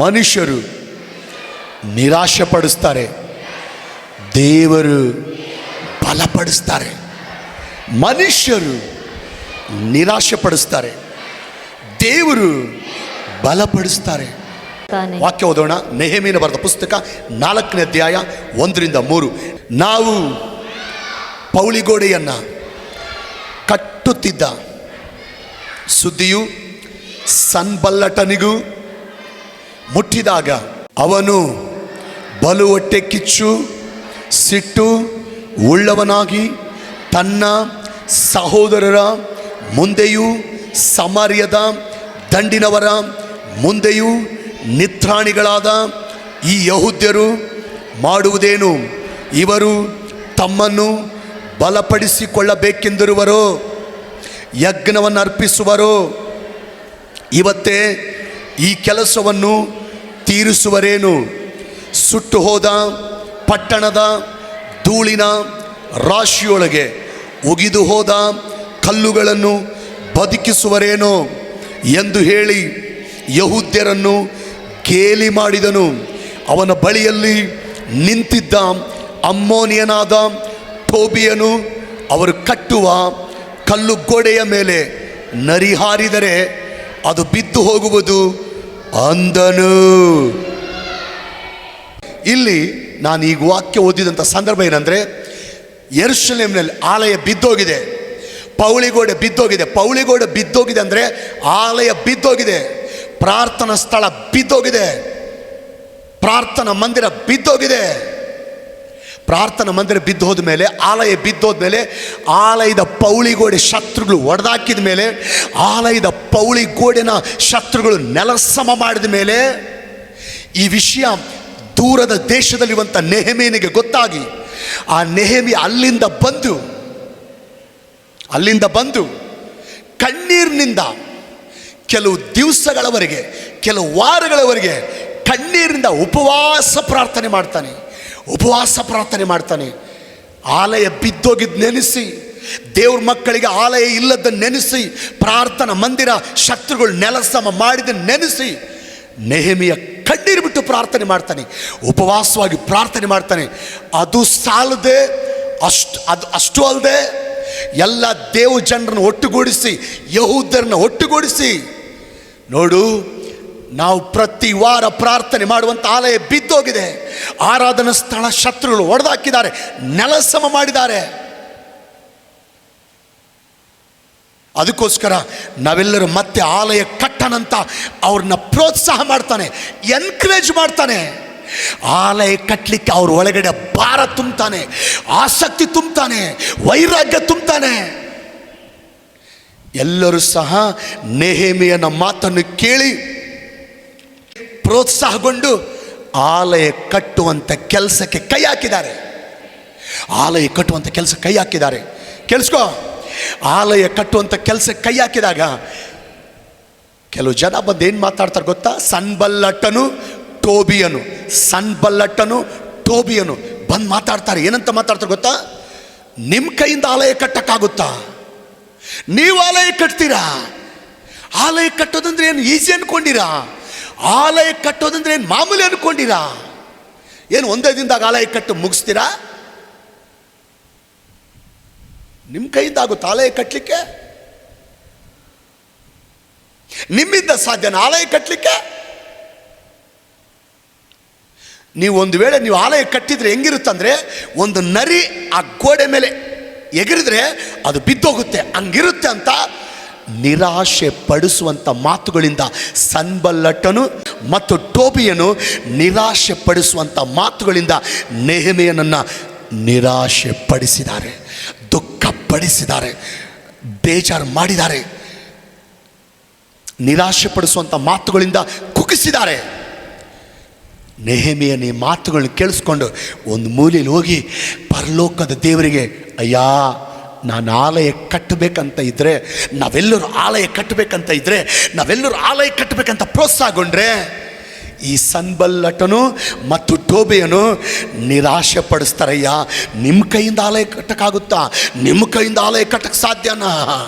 ಮನುಷ್ಯರು ನಿರಾಶೆ ಪಡಿಸ್ತಾರೆ, ದೇವರು ಬಲಪಡಿಸ್ತಾರೆ. ಮನುಷ್ಯರು ನಿರಾಶೆ ಪಡಿಸ್ತಾರೆ, ದೇವರು ಬಲಪಡಿಸ್ತಾರೆ. ವಾಕ್ಯ ಓದೋಣ. ನೆಹೆಮೀಯನ ಬರೆದ ಪುಸ್ತಕ 4ನೇ ಅಧ್ಯಾಯ 1-3. ನಾವು ಪೌಳಿಗೋಡೆಯನ್ನು ಕಟ್ಟುತ್ತಿದ್ದ ಸುದ್ದಿಯು ಸನ್ಬಲ್ಲಟನಿಗೂ ಮುಟ್ಟಿದಾಗ ಅವನು ಬಲು ಹೊಟ್ಟೆ ಕಿಚ್ಚು ಸಿಟ್ಟು ಉಳ್ಳವನಾಗಿ ತನ್ನ ಸಹೋದರರ ಮುಂದೆಯೂ ಸಮಾರ್ಯದ ದಂಡಿನವರ ಮುಂದೆಯೂ ನಿತ್ರಾಣಿಗಳಾದ ಈ ಯಹೂದ್ಯರು ಮಾಡುವುದೇನು? ಇವರು ತಮ್ಮನ್ನು ಬಲಪಡಿಸಿಕೊಳ್ಳಬೇಕೆಂದಿರುವರೋ? ಯಜ್ಞವನ್ನು ಅರ್ಪಿಸುವರೋ? ಇವತ್ತೇ ಈ ಕೆಲಸವನ್ನು ತೀರಿಸುವರೇನು? ಸುಟ್ಟು ಹೋದ ಪಟ್ಟಣದ ಧೂಳಿನ ರಾಶಿಯೊಳಗೆ ಒಗಿದು ಹೋದ ಕಲ್ಲುಗಳನ್ನು ಬದುಕಿಸುವರೇನೋ ಎಂದು ಹೇಳಿ ಯಹೂದ್ಯರನ್ನು ಗೇಲಿ ಮಾಡಿದನು. ಅವನ ಬಳಿಯಲ್ಲಿ ನಿಂತಿದ್ದ ಅಮ್ಮೋನಿಯನಾದ ಟೋಬಿಯನು ಅವರು ಕಟ್ಟುವ ಕಲ್ಲು ಗೋಡೆಯ ಮೇಲೆ ನರಿ ಹಾರಿದರೆ ಅದು ಬಿದ್ದು ಹೋಗುವುದು ಅಂದನು. ಇಲ್ಲಿ ನಾನು ಈಗ ವಾಕ್ಯ ಓದಿದಂಥ ಸಂದರ್ಭ ಏನಂದರೆ, ಯೆರೂಸಲೇಮಿನಲ್ಲಿ ಆಲಯ ಬಿದ್ದೋಗಿದೆ, ಪೌಳಿಗೋಡೆ ಬಿದ್ದೋಗಿದೆ. ಪೌಳಿಗೋಡೆ ಬಿದ್ದೋಗಿದೆ ಅಂದರೆ ಆಲಯ ಬಿದ್ದೋಗಿದೆ, ಪ್ರಾರ್ಥನಾ ಸ್ಥಳ ಬಿದ್ದೋಗಿದೆ, ಪ್ರಾರ್ಥನಾ ಮಂದಿರ ಬಿದ್ದೋಗಿದೆ. ಪ್ರಾರ್ಥನಾ ಮಂದಿರ ಬಿದ್ದು ಹೋದ ಮೇಲೆ, ಆಲಯ ಬಿದ್ದೋದ್ಮೇಲೆ, ಆಲಯದ ಪೌಳಿಗೋಡೆ ಶತ್ರುಗಳು ಒಡೆದಾಕಿದ ಮೇಲೆ, ಆಲಯದ ಪೌಳಿಗೋಡೆನ ಶತ್ರುಗಳು ನೆಲಸಮ ಮಾಡಿದ ಮೇಲೆ, ಈ ವಿಷಯ ದೂರದ ದೇಶದಲ್ಲಿರುವಂಥ ನೆಹೆಮೀಯನಿಗೆ ಗೊತ್ತಾಗಿ, ಆ ನೆಹೆಮೀಯ ಅಲ್ಲಿಂದ ಬಂದು ಕಣ್ಣೀರಿನಿಂದ ಕೆಲವು ದಿವಸಗಳವರೆಗೆ, ಕೆಲವು ವಾರಗಳವರೆಗೆ ಕಣ್ಣೀರಿನಿಂದ ಉಪವಾಸ ಪ್ರಾರ್ಥನೆ ಮಾಡ್ತಾನೆ. ಆಲಯ ಬಿದ್ದೋಗಿದ್ದು ನೆನೆಸಿ, ದೇವ್ರ ಮಕ್ಕಳಿಗೆ ಆಲಯ ಇಲ್ಲದನ್ನು ನೆನೆಸಿ, ಪ್ರಾರ್ಥನಾ ಮಂದಿರ ಶತ್ರುಗಳು ನೆಲಸಮ ಮಾಡಿದ ನೆನೆಸಿ ನೆಹೆಮೀಯ ಕಣ್ಣೀರು ಬಿಟ್ಟು ಪ್ರಾರ್ಥನೆ ಮಾಡ್ತಾನೆ, ಉಪವಾಸವಾಗಿ ಪ್ರಾರ್ಥನೆ ಮಾಡ್ತಾನೆ. ಅದು ಸಾಲದೆ ಅಷ್ಟು ಅಲ್ಲದೆ ಎಲ್ಲ ದೇವ ಜನರನ್ನು ಒಟ್ಟುಗೂಡಿಸಿ, ಯಹೂದ್ಯರನ್ನು ಒಟ್ಟುಗೂಡಿಸಿ, ನೋಡು ನಾವು ಪ್ರತಿ ವಾರ ಪ್ರಾರ್ಥನೆ ಮಾಡುವಂಥ ಆಲಯ ಬಿದ್ದೋಗಿದೆ, ಆರಾಧನಾ ಸ್ಥಳ ಶತ್ರುಗಳು ಒಡೆದಾಕಿದ್ದಾರೆ, ನೆಲಸಮ ಮಾಡಿದ್ದಾರೆ. ಅದಕ್ಕೋಸ್ಕರ ನಾವೆಲ್ಲರೂ ಮತ್ತೆ ಆಲಯ ಕಟ್ಟನಂತ ಅವ್ರನ್ನ ಪ್ರೋತ್ಸಾಹ ಮಾಡ್ತಾನೆ, ಎನ್ಕರೇಜ್ ಮಾಡ್ತಾನೆ. ಆಲಯ ಕಟ್ಟಲಿಕ್ಕೆ ಅವ್ರ ಒಳಗಡೆ ಭಾರ ತುಂಬ್ತಾನೆ, ಆಸಕ್ತಿ ತುಂಬ್ತಾನೆ, ವೈರಾಗ್ಯ ತುಂಬ್ತಾನೆ. ಎಲ್ಲರೂ ಸಹ ನೆಹೆಮೀಯನ ಮಾತನ್ನು ಕೇಳಿ ಪ್ರೋತ್ಸಾಹಗೊಂಡು ಆಲಯ ಕಟ್ಟುವಂಥ ಕೆಲಸಕ್ಕೆ ಕೈ ಹಾಕಿದ್ದಾರೆ. ಕೇಳಿಸ್ಕೋ, ಆಲಯ ಕಟ್ಟುವಂಥ ಕೆಲಸಕ್ಕೆ ಕೈ ಹಾಕಿದಾಗ ಕೆಲವು ಜನ ಬಂದು ಏನು ಮಾತಾಡ್ತಾರೆ ಗೊತ್ತಾ? ಸನ್ಬಲ್ಲಟನು ಟೋಬಿಯನು ಬಂದು ಮಾತಾಡ್ತಾರೆ. ಏನಂತ ಮಾತಾಡ್ತಾರೆ ಗೊತ್ತಾ? ನಿಮ್ಮ ಕೈಯಿಂದ ಆಲಯ ಕಟ್ಟಕ್ಕಾಗುತ್ತಾ? ನೀವು ಆಲಯ ಕಟ್ತೀರಾ? ಆಲಯ ಕಟ್ಟೋದಂದ್ರೆ ಏನು ಈಸಿ ಅನ್ಕೊಂಡಿರಾ? ಆಲಯ ಕಟ್ಟೋದಂದ್ರೆ ಏನು ಮಾಮೂಲಿ ಅನ್ಕೊಂಡಿರಾ? ಏನು ಒಂದೇ ದಿನದಾಗ ಆಲಯ ಕಟ್ಟು ಮುಗಿಸ್ತೀರಾ? ನಿಮ್ಮ ಕೈಯಿಂದ ಆಗುತ್ತೆ ಆಲಯ ಕಟ್ಟಲಿಕ್ಕೆ? ನಿಮ್ಮಿಂದ ಸಾಧ್ಯನ ಆಲಯ ಕಟ್ಟಲಿಕ್ಕೆ? ನೀವು ಒಂದು ವೇಳೆ ನೀವು ಆಲಯ ಕಟ್ಟಿದ್ರೆ ಹೆಂಗಿರುತ್ತಂದ್ರೆ, ಒಂದು ನರಿ ಆ ಗೋಡೆ ಮೇಲೆ ಎಗರಿದ್ರೆ ಅದು ಬಿದ್ದೋಗುತ್ತೆ, ಹಂಗಿರುತ್ತೆ ಅಂತ ನಿರಾಶೆ ಪಡಿಸುವಂಥ ಮಾತುಗಳಿಂದ ಸನ್ಬಲ್ಲಟನು ಮತ್ತು ಟೋಬಿಯನು ನಿರಾಶೆ ಪಡಿಸುವಂಥ ಮಾತುಗಳಿಂದ ನೆಹೆಮೀಯನನ್ನು ನಿರಾಶೆ ಪಡಿಸಿದ್ದಾರೆ, ದುಃಖ ಪಡಿಸಿದ್ದಾರೆ, ಬೇಜಾರು ಮಾಡಿದ್ದಾರೆ, ನಿರಾಶೆ ಪಡಿಸುವಂಥ ಮಾತುಗಳಿಂದ ಕುಗ್ಗಿಸಿದ್ದಾರೆ. ನೆಹೆಮೀಯನ ಈ ಮಾತುಗಳನ್ನ ಕೇಳಿಸ್ಕೊಂಡು ಒಂದು ಮೂಲೆಯಲ್ಲಿ ಹೋಗಿ ಪರಲೋಕದ ದೇವರಿಗೆ, ಅಯ್ಯ, ನಾನು ಆಲಯ ಕಟ್ಟಬೇಕಂತ ಇದ್ದರೆ, ನಾವೆಲ್ಲರೂ ಆಲಯ ಕಟ್ಟಬೇಕಂತ ಪ್ರೋತ್ಸಾಹಗೊಂಡ್ರೆ ಈ ಸನ್ಬಲ್ಲಟನು ಮತ್ತು ಟೋಬೆಯನು ನಿರಾಶೆ ಪಡಿಸ್ತಾರಯ್ಯ. ನಿಮ್ಮ ಕೈಯಿಂದ ಆಲಯ ಕಟ್ಟಕ್ಕಾಗುತ್ತಾ? ನಿಮ್ಮ ಕೈಯಿಂದ ಆಲಯ ಕಟ್ಟಕ್ಕೆ ಸಾಧ್ಯನಾ?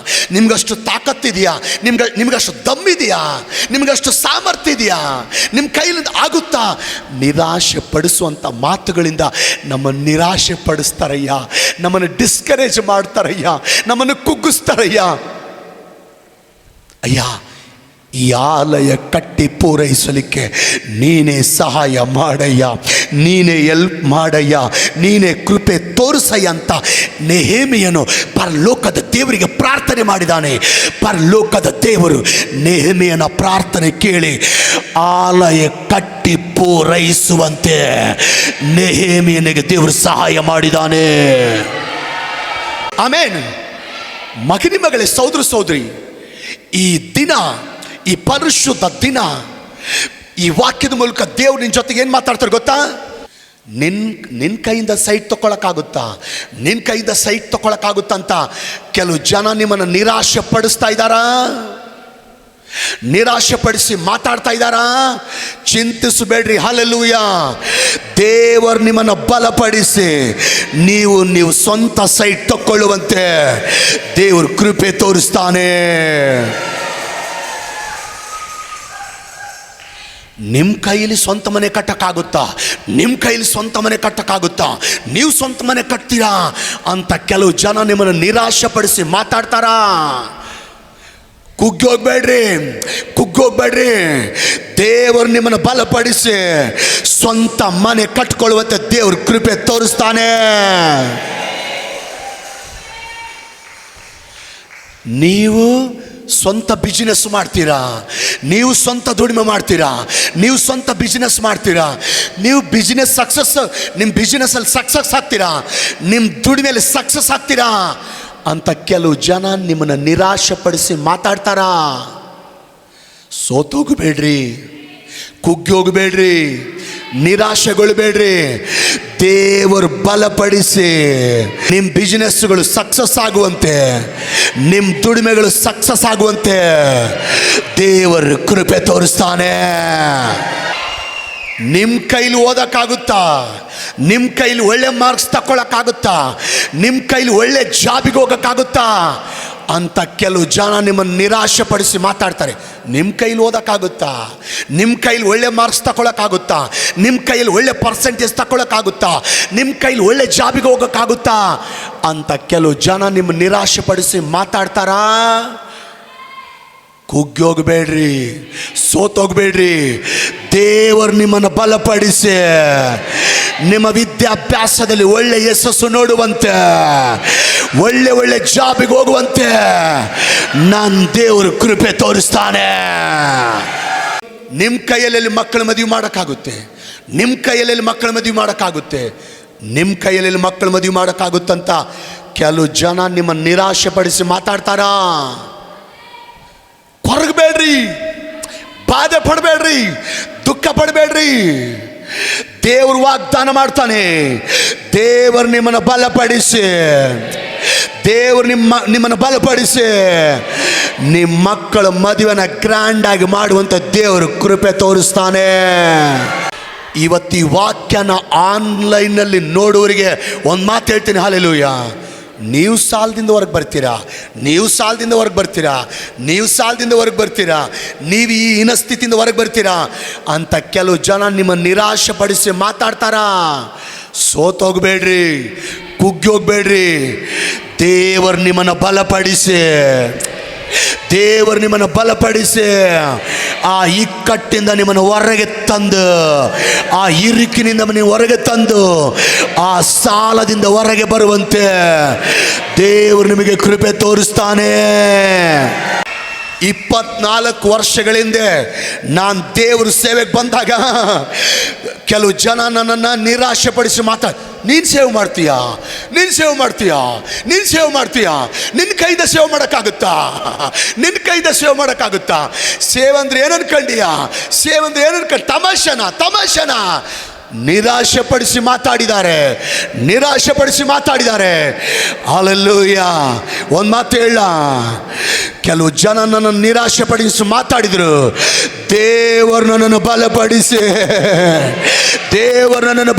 ನಿಮ್ಗಷ್ಟು ತಾಕತ್ತಿದೆಯಾ? ನಿಮ್ಗಷ್ಟು ದಮ್ಮಿದೆಯಾ? ನಿಮ್ಗಷ್ಟು ಸಾಮರ್ಥ್ಯ ಇದೆಯಾ? ನಿಮ್ಮ ಕೈಲಿಂದ ಆಗುತ್ತಾ? ನಿರಾಶೆ ಪಡಿಸುವಂಥ ಮಾತುಗಳಿಂದ ನಮ್ಮನ್ನು ನಿರಾಶೆ ಪಡಿಸ್ತಾರಯ್ಯ, ನಮ್ಮನ್ನು ಡಿಸ್ಕರೇಜ್ ಮಾಡ್ತಾರಯ್ಯ, ನಮ್ಮನ್ನು ಕುಗ್ಗಿಸ್ತಾರಯ್ಯ. ಅಯ್ಯ, ಈ ಆಲಯ ಕಟ್ಟಿ ಪೂರೈಸಲಿಕ್ಕೆ ನೀನೇ ಸಹಾಯ ಮಾಡಯ್ಯ, ನೀನೇ ಎಲ್ಪ್ ಮಾಡಯ್ಯ, ನೀನೇ ಕೃಪೆ ತೋರಿಸಯ್ಯ ಅಂತ ನೆಹೆಮೀಯನು ಪರಲೋಕದ ದೇವರಿಗೆ ಪ್ರಾರ್ಥನೆ ಮಾಡಿದಾನೆ. ಪರಲೋಕದ ದೇವರು ನೆಹೆಮೀಯನ ಪ್ರಾರ್ಥನೆ ಕೇಳಿ ಆಲಯ ಕಟ್ಟಿ ಪೂರೈಸುವಂತೆ ನೆಹೆಮೀಯನಿಗೆ ದೇವರು ಸಹಾಯ ಮಾಡಿದಾನೆ. ಆಮೇನ್. ಮಗನಿ ಮಗಳೇ, ಸಹೋದರ ಸಹೋದರಿ, ಈ ದಿನ, ಈ ಪರಿಶುದ್ಧ ದಿನ, ಈ ವಾಕ್ಯದ ಮೂಲಕ ದೇವ್ರು ನಿನ್ನ ಜೊತೆಗೆ ಏನು ಮಾತಾಡ್ತಾರೆ ಗೊತ್ತಾ? ನಿನ್ನ ಕೈಯಿಂದ ಸೈಟ್ ತಗೊಳಕ್ಕಾಗುತ್ತಾ? ನಿನ್ನ ಕೈಯಿಂದ ಸೈಟ್ ತಗೊಳಕ್ಕಾಗುತ್ತಾ ಅಂತ ಕೆಲವು ಜನ ನಿಮ್ಮನ್ನು ನಿರಾಶೆ ಪಡಿಸ್ತಾ ಇದ್ದಾರಾ? ನಿರಾಶೆ ಪಡಿಸಿ ಮಾತಾಡ್ತಾ ಇದ್ದಾರಾ? ಚಿಂತಿಸಬೇಡ್ರಿ. ಹಲ್ಲೆಲೂಯಾ. ದೇವರು ನಿಮ್ಮನ್ನು ಬಲಪಡಿಸಿ ನೀವು ಸ್ವಂತ ಸೈಟ್ ತಕ್ಕೊಳ್ಳುವಂತೆ ದೇವರು ಕೃಪೆ ತೋರಿಸ್ತಾನೆ. ನಿಮ್ಮ ಕೈಯಲ್ಲಿ ಸ್ವಂತ ಮನೆ ಕಟ್ಟಕ್ಕಾಗುತ್ತಾ? ನಿಮ್ಮ ಕೈಯಲ್ಲಿ ಸ್ವಂತ ಮನೆ ಕಟ್ಟಕ್ಕಾಗುತ್ತಾ? ನೀವು ಸ್ವಂತ ಮನೆ ಕಟ್ತೀರಾ ಅಂತ ಕೆಲವು ಜನ ನಿಮ್ಮನ್ನು ನಿರಾಶೆ ಪಡಿಸಿ ಮಾತಾಡ್ತಾರಾ? ಕುಗ್ಗೋಗ್ಬೇಡ್ರಿ. ದೇವರು ನಿಮ್ಮನ್ನು ಬಲಪಡಿಸಿ ಸ್ವಂತ ಮನೆ ಕಟ್ಕೊಳ್ಳುವಂತೆ ದೇವರು ಕೃಪೆ ತೋರಿಸ್ತಾನೆ. ನೀವು ಸ್ವಂತ ಬಿಸಿನೆಸ್ ಮಾಡ್ತೀರಾ, ನೀವು ಸ್ವಂತ ದುಡಿಮೆ ಮಾಡ್ತೀರಾ, ನೀವು ಸ್ವಂತ ಬಿಸಿನೆಸ್ ಮಾಡ್ತೀರಾ, ನೀವು ಬಿಸಿನೆಸ್ ಸಕ್ಸಸ್, ನಿಮ್ಮ ಬಿಸಿನೆಸ್ಸಲ್ಲಿ ಸಕ್ಸಸ್ ಆಗ್ತೀರಾ, ನಿಮ್ಮ ದುಡಿಮೆಯಲ್ಲಿ ಸಕ್ಸಸ್ ಆಗ್ತೀರಾ ಅಂತ ಕೆಲವು ಜನ ನಿಮ್ಮನ್ನು ನಿರಾಶೆ ಪಡಿಸಿ ಮಾತಾಡ್ತಾರಾ? ಸೋತೋಗಬೇಡ್ರಿ, ಕುಗ್ಗಿ ಹೋಗಬೇಡ್ರಿ, ನಿರಾಶೆಗೊಳ್ಬೇಡ್ರಿ. ದೇವರು ಬಲಪಡಿಸಿ ನಿಮ್ಮ ಬಿಸಿನೆಸ್ಗಳು ಸಕ್ಸಸ್ ಆಗುವಂತೆ, ನಿಮ್ಮ ದುಡಿಮೆಗಳು ಸಕ್ಸಸ್ ಆಗುವಂತೆ ದೇವರು ಕೃಪೆ ತೋರಿಸ್ತಾನೆ. ನಿಮ್ಮ ಕೈಲಿ ಓದೋಕ್ಕಾಗುತ್ತಾ? ನಿಮ್ಮ ಕೈಲಿ ಒಳ್ಳೆ ಮಾರ್ಕ್ಸ್ ತಗೊಳಕ್ಕಾಗುತ್ತಾ? ನಿಮ್ಮ ಕೈಲಿ ಒಳ್ಳೆ ಜಾಬಿಗೆ ಹೋಗೋಕ್ಕಾಗುತ್ತಾ ಅಂತ ಕೆಲವು ಜನ ನಿಮ್ಮನ್ನು ನಿರಾಶೆ ಪಡಿಸಿ ಮಾತಾಡ್ತಾರೆ. ನಿಮ್ಮ ಕೈಲಿ ಓದೋಕ್ಕಾಗುತ್ತಾ? ನಿಮ್ಮ ಕೈಲಿ ಒಳ್ಳೆ ಮಾರ್ಕ್ಸ್ ತಗೊಳಕ್ಕಾಗುತ್ತಾ? ನಿಮ್ಮ ಕೈಯಲ್ಲಿ ಒಳ್ಳೆ ಪರ್ಸೆಂಟೇಜ್ ತಗೊಳಕ್ಕಾಗುತ್ತಾ? ನಿಮ್ಮ ಕೈಲಿ ಒಳ್ಳೆ ಜಾಬಿಗೆ ಹೋಗೋಕ್ಕಾಗುತ್ತಾ ಅಂತ ಕೆಲವು ಜನ ನಿಮ್ಮ ನಿರಾಶೆ ಪಡಿಸಿ ಮಾತಾಡ್ತಾರಾ? ಕುಗ್ಗೋಗ್ಬೇಡ್ರಿ, ಸೋತೋಗ್ಬೇಡ್ರಿ. ದೇವರು ನಿಮ್ಮನ್ನು ಬಲಪಡಿಸಿ ನಿಮ್ಮ ವಿದ್ಯಾಭ್ಯಾಸದಲ್ಲಿ ಒಳ್ಳೆ ಯಶಸ್ಸು ನೋಡುವಂತೆ, ಒಳ್ಳೆ ಜಾಬಿಗೆ ಹೋಗುವಂತೆ ನನ್ನ ದೇವರು ಕೃಪೆ ತೋರಿಸ್ತಾನೆ. ನಿಮ್ಮ ಕೈಯಲ್ಲಿ ಮಕ್ಕಳ ಮದುವೆ ಮಾಡೋಕ್ಕಾಗುತ್ತೆ, ನಿಮ್ಮ ಕೈಯಲ್ಲಿ ಮಕ್ಕಳ ಮದುವೆ ಮಾಡೋಕ್ಕಾಗುತ್ತೆ, ನಿಮ್ಮ ಕೈಯಲ್ಲಿ ಮಕ್ಕಳ ಮದುವೆ ಮಾಡೋಕ್ಕಾಗುತ್ತಂತ ಕೆಲವು ಜನ ನಿಮ್ಮ ನಿರಾಶೆ ಪಡಿಸಿ ಮಾತಾಡ್ತಾರಾ? ಕೊರಗಬೇಡ್ರಿ, ಬಾಧೆ ಪಡಬೇಡ್ರಿ, ದುಃಖ ಪಡಬೇಡ್ರಿ. ದೇವರು ವಾಗ್ದಾನ ಮಾಡ್ತಾನೆ. ದೇವರು ನಿಮ್ಮನ್ನು ಬಲಪಡಿಸಿ, ದೇವರು ನಿಮ್ಮನ್ನು ಬಲಪಡಿಸಿ ನಿಮ್ಮ ಮಕ್ಕಳ ಮದುವೆನ ಗ್ರ್ಯಾಂಡ್ ಆಗಿ ಮಾಡುವಂಥ ದೇವರು ಕೃಪೆ ತೋರಿಸ್ತಾನೆ. ಇವತ್ತು ಈ ವಾಕ್ಯನ ಆನ್ಲೈನ್ನಲ್ಲಿ ನೋಡುವವರಿಗೆ ಒಂದು ಮಾತು ಹೇಳ್ತೀನಿ, ಹಲ್ಲೆಲೂಯಾ. ನೀವು ಸಾಲದಿಂದ ಹೊರಗೆ ಬರ್ತೀರಾ, ನೀವು ಸಾಲದಿಂದ ಹೊರಗೆ ಬರ್ತೀರಾ, ನೀವು ಸಾಲದಿಂದ ಹೊರಗೆ ಬರ್ತೀರಾ, ನೀವು ಈ ಹೀನಸ್ಥಿತಿಯಿಂದ ಹೊರಗೆ ಬರ್ತೀರಾ ಅಂತ ಕೆಲವು ಜನ ನಿಮ್ಮ ನಿರಾಶೆ ಪಡಿಸಿ ಮಾತಾಡ್ತಾರಾ? ಸೋತೋಗ್ಬೇಡ್ರಿ, ಕುಗ್ಗಿ ಹೋಗ್ಬೇಡ್ರಿ. ದೇವರು ನಿಮ್ಮನ್ನು ಬಲಪಡಿಸಿ, ದೇವರು ನಿಮ್ಮನ್ನು ಬಲಪಡಿಸಿ ಆ ಇಕ್ಕಟ್ಟಿಂದ ನಿಮ್ಮನ್ನು ಹೊರಗೆ ತಂದು, ಆ ಇರುಕಿನಿಂದ ನೀವು ಹೊರಗೆ ತಂದು, ಆ ಸಾಲದಿಂದ ಹೊರಗೆ ಬರುವಂತೆ ದೇವರು ನಿಮಗೆ ಕೃಪೆ ತೋರಿಸ್ತಾನೆ. 24 ವರ್ಷಗಳ ಹಿಂದೆ ನಾನು ದೇವರು ಸೇವೆಗೆ ಬಂದಾಗ ಕೆಲವು ಜನ ನನ್ನನ್ನು ನಿರಾಶೆ ಪಡಿಸಿ ನೀನು ಸೇವೆ ಮಾಡ್ತೀಯಾ, ನೀನು ಸೇವೆ ಮಾಡ್ತೀಯಾ, ನೀನು ಸೇವೆ ಮಾಡ್ತೀಯಾ, ನಿನ್ನ ಕೈದ ಸೇವೆ ಮಾಡೋಕ್ಕಾಗುತ್ತಾ, ನಿನ್ನ ಕೈದ ಸೇವೆ ಮಾಡೋಕ್ಕಾಗುತ್ತಾ? ಸೇವೆ ಅಂದರೆ ಏನು ಅನ್ಕೊಂಡೀಯಾ? ಸೇವೆ ಅಂದರೆ ಏನು ಅನ್ಕೊಂಡು ತಮಾಷೆನಾ? ನಿರಾಶೆಪಡಿಸಿ ಮಾತಾಡಿದ್ದಾರೆ. ಹಲ್ಲೆಲೂಯ. ಒಂದು ಮಾತು ಹೇಳ, ಕೆಲವು ಜನ ನನ್ನನ್ನು ನಿರಾಶೆಪಡಿಸಿ ಮಾತಾಡಿದರು. ದೇವರು ನನ್ನನ್ನು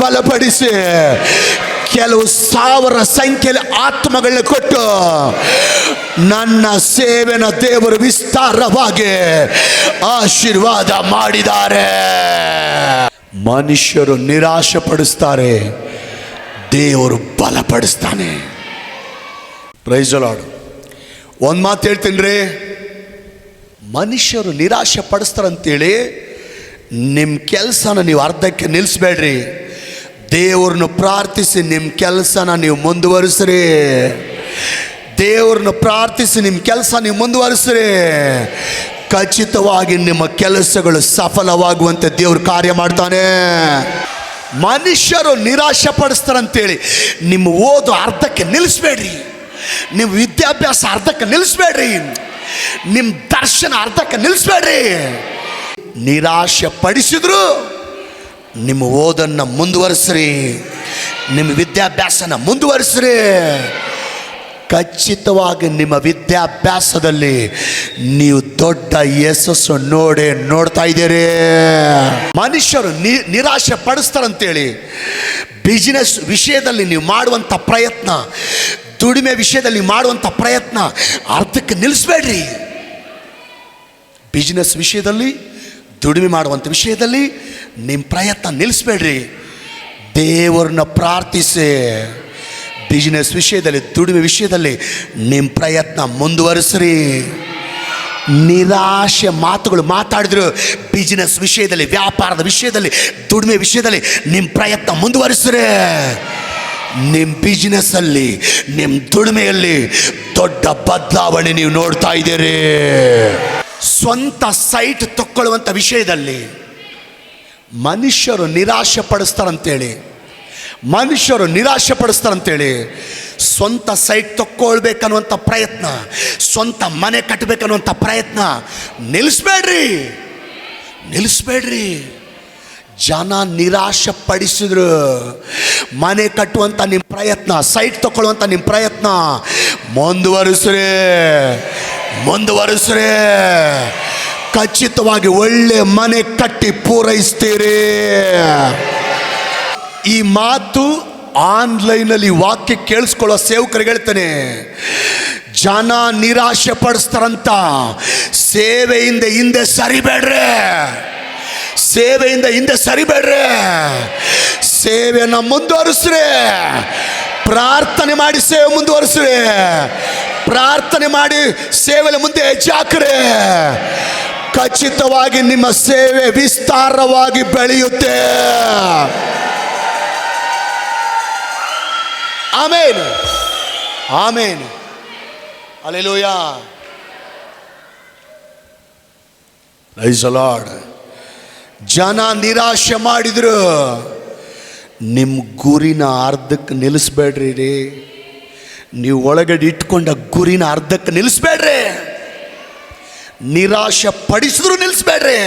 ಬಲಪಡಿಸಿ ಕೆಲವು ಸಾವಿರ ಸಂಖ್ಯೆಯಲ್ಲಿ ಆತ್ಮಗಳನ್ನ ಕೊಟ್ಟು ನನ್ನ ಸೇವೆನ ದೇವರು ವಿಸ್ತಾರವಾಗಿ ಆಶೀರ್ವಾದ ಮಾಡಿದ್ದಾರೆ. ಮನುಷ್ಯರು ನಿರಾಶೆ ಪಡಿಸ್ತಾರೆ, ದೇವರು ಬಲಪಡಿಸ್ತಾನೆ. Price the lord. ಒಂದು ಮಾತು ಹೇಳ್ತೀನಿ ರೀ, ಮನುಷ್ಯರು ನಿರಾಶೆ ಪಡಿಸ್ತಾರಂತೇಳಿ ನಿಮ್ಮ ಕೆಲಸನ ನೀವು ಅರ್ಧಕ್ಕೆ ನಿಲ್ಲಿಸ್ಬೇಡ್ರಿ. ದೇವ್ರನ್ನ ಪ್ರಾರ್ಥಿಸಿ ನಿಮ್ಮ ಕೆಲಸನ ನೀವು ಮುಂದುವರಿಸ್ರಿ. ಖಚಿತವಾಗಿ ನಿಮ್ಮ ಕೆಲಸಗಳು ಸಫಲವಾಗುವಂತೆ ದೇವ್ರು ಕಾರ್ಯ ಮಾಡ್ತಾನೆ. ಮನುಷ್ಯರು ನಿರಾಶೆ ಪಡಿಸ್ತಾರಂತೇಳಿ ನಿಮ್ಮ ಓದು ಅರ್ಧಕ್ಕೆ ನಿಲ್ಲಿಸ್ಬೇಡ್ರಿ, ನಿಮ್ಮ ವಿದ್ಯಾಭ್ಯಾಸ ಅರ್ಧಕ್ಕೆ ನಿಲ್ಲಿಸ್ಬೇಡ್ರಿ, ನಿಮ್ಮ ದರ್ಶನ ಅರ್ಧಕ್ಕೆ ನಿಲ್ಲಿಸ್ಬೇಡ್ರಿ. ನಿರಾಶೆ ಪಡಿಸಿದ್ರು ನಿಮ್ಮ ಓದನ್ನು ಮುಂದುವರಿಸ್ರಿ, ನಿಮ್ಮ ವಿದ್ಯಾಭ್ಯಾಸನ ಮುಂದುವರಿಸ್ರಿ. ಖಚಿತವಾಗಿ ನಿಮ್ಮ ವಿದ್ಯಾಭ್ಯಾಸದಲ್ಲಿ ನೀವು ದೊಡ್ಡ ಯಶಸ್ಸು ನೋಡ್ತಾ ಇದ್ದೀರಿ. ಮನುಷ್ಯರು ನಿರಾಶೆ ಪಡಿಸ್ತಾರಂತೇಳಿ ಬಿಸ್ನೆಸ್ ವಿಷಯದಲ್ಲಿ ನೀವು ಮಾಡುವಂಥ ಪ್ರಯತ್ನ, ದುಡಿಮೆ ವಿಷಯದಲ್ಲಿ ಮಾಡುವಂಥ ಪ್ರಯತ್ನ ಅರ್ಧಕ್ಕೆ ನಿಲ್ಲಿಸ್ಬೇಡ್ರಿ. ಬಿಸ್ನೆಸ್ ವಿಷಯದಲ್ಲಿ, ದುಡಿಮೆ ಮಾಡುವಂಥ ವಿಷಯದಲ್ಲಿ ನಿಮ್ಮ ಪ್ರಯತ್ನ ನಿಲ್ಲಿಸ್ಬೇಡ್ರಿ. ದೇವರನ್ನ ಪ್ರಾರ್ಥಿಸಿ ಬಿಸ್ನೆಸ್ ವಿಷಯದಲ್ಲಿ, ದುಡಿಮೆ ವಿಷಯದಲ್ಲಿ ನಿಮ್ಮ ಪ್ರಯತ್ನ ಮುಂದುವರಿಸ್ರಿ. ನಿರಾಶೆ ಮಾತುಗಳು ಮಾತಾಡಿದ್ರು ಬಿಸ್ನೆಸ್ ವಿಷಯದಲ್ಲಿ, ವ್ಯಾಪಾರದ ವಿಷಯದಲ್ಲಿ, ದುಡಿಮೆ ವಿಷಯದಲ್ಲಿ ನಿಮ್ಮ ಪ್ರಯತ್ನ ಮುಂದುವರಿಸ್ರಿ. ನಿಮ್ಮ ಬಿಸ್ನೆಸ್ಸಲ್ಲಿ, ನಿಮ್ಮ ದುಡಿಮೆಯಲ್ಲಿ ದೊಡ್ಡ ಬದಲಾವಣೆ ನೀವು ನೋಡ್ತಾ ಇದ್ದೀರಿ. ಸ್ವಂತ ಸೈಟ್ ತಕ್ಕೊಳ್ಳುವಂಥ ವಿಷಯದಲ್ಲಿ ಮನುಷ್ಯರು ನಿರಾಶೆ ಪಡಿಸ್ತಾರಂತೇಳಿ ಸ್ವಂತ ಸೈಟ್ ತಕ್ಕೊಳ್ಬೇಕನ್ನುವಂಥ ಪ್ರಯತ್ನ, ಸ್ವಂತ ಮನೆ ಕಟ್ಟಬೇಕನ್ನುವಂಥ ಪ್ರಯತ್ನ ನಿಲ್ಲಿಸ್ಬೇಡ್ರಿ. ಜನ ನಿರಾಶೆ ಪಡಿಸಿದ್ರು ಮನೆ ಕಟ್ಟುವಂಥ ನಿಮ್ಮ ಪ್ರಯತ್ನ, ಸೈಟ್ ತಗೊಳ್ಳುವಂಥ ನಿಮ್ಮ ಪ್ರಯತ್ನ ಮುಂದುವರಿಸ್ರಿ. ಖಚಿತವಾಗಿ ಒಳ್ಳೆ ಮನೆ ಕಟ್ಟಿ ಪೂರೈಸ್ತೀರಿ. ಈ ಮಾತು ಆನ್ಲೈನಲ್ಲಿ ವಾಕ್ಯ ಕೇಳಿಸ್ಕೊಳ್ಳೋ ಸೇವಕರಿಗೆ ಹೇಳ್ತೇನೆ, ಜನ ನಿರಾಶೆ ಪಡಿಸ್ತಾರಂತ ಸೇವೆಯಿಂದ ಹಿಂದೆ ಸರಿಬೇಡ್ರಿ. ಸೇವೆಯನ್ನು ಮುಂದುವರಿಸ್ರಿ. ಪ್ರಾರ್ಥನೆ ಮಾಡಿ ಸೇವೆ ಮುಂದುವರಿಸ್ರಿ. ಪ್ರಾರ್ಥನೆ ಮಾಡಿ ಸೇವೆಯ ಮುಂದೆ ಹೆಜ್ಜೆ ಹಾಕ್ರಿ. ಖಚಿತವಾಗಿ ನಿಮ್ಮ ಸೇವೆ ವಿಸ್ತಾರವಾಗಿ ಬೆಳೆಯುತ್ತೆ. Amen. Hallelujah. Praise the Lord. ಜನ ನಿರಾಶೆ ಮಾಡಿದ್ರು, ನಿಮ್ಮ ಗುರಿನ ಅರ್ಧಕ್ಕೆ ನಿಲ್ಲಿಸ್ಬೇಡ್ರಿ. ನೀವು ಒಳಗಡೆ ಇಟ್ಕೊಂಡ ಗುರಿನ ಅರ್ಧಕ್ಕೆ ನಿಲ್ಲಿಸ್ಬೇಡ್ರಿ. ನಿರಾಶೆ ಪಡಿಸಿದ್ರು ನಿಲ್ಲಿಸ್ಬೇಡ್ರಿ.